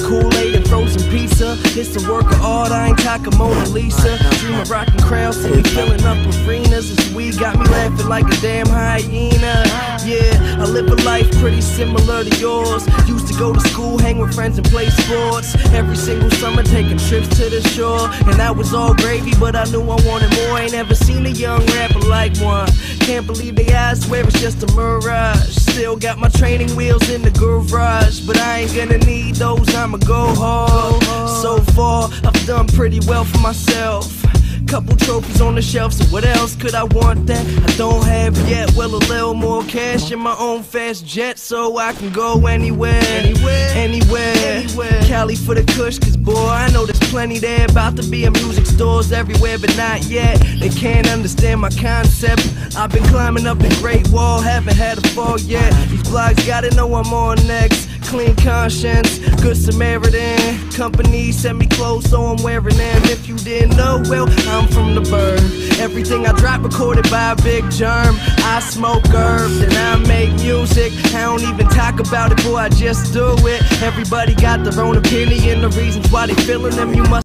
Kool-Aid and frozen pizza. It's a work of art, I ain't talking Mona Lisa. Dream of rocking crowds, see me filling up arenas. This weed got me laughing like a damn hyena. Yeah, I live a life pretty similar to yours. Used to go to school, hang with friends and play sports. Every single summer taking trips to the shore. And that was all gravy, but I knew I wanted more. Ain't ever seen a young rapper like one. Can't believe they eyes swear it's just a mirage. Still got my training wheels in the garage, but I ain't gonna need those, I'ma go hard. So far, I've done pretty well for myself. Couple trophies on the shelf, so what else could I want that I don't have yet? Well, a little more cash in my own fast jet, so I can go anywhere. Cali for the kush, cause boy, I know there's plenty there. About to be in music stores everywhere, but not yet. They can't understand my concept. I've been climbing up the Great Wall, haven't had a fall yet. These blogs gotta know I'm on next. Clean conscience, good Samaritan. Company sent me clothes, so I'm wearing them. If you didn't know, well, I'm from the bird. Everything I drop recorded by a big germ. I smoke herbs and I make music. I don't even talk about it, boy, I just do it. Everybody got their own opinion, the reasons why they feeling them. You must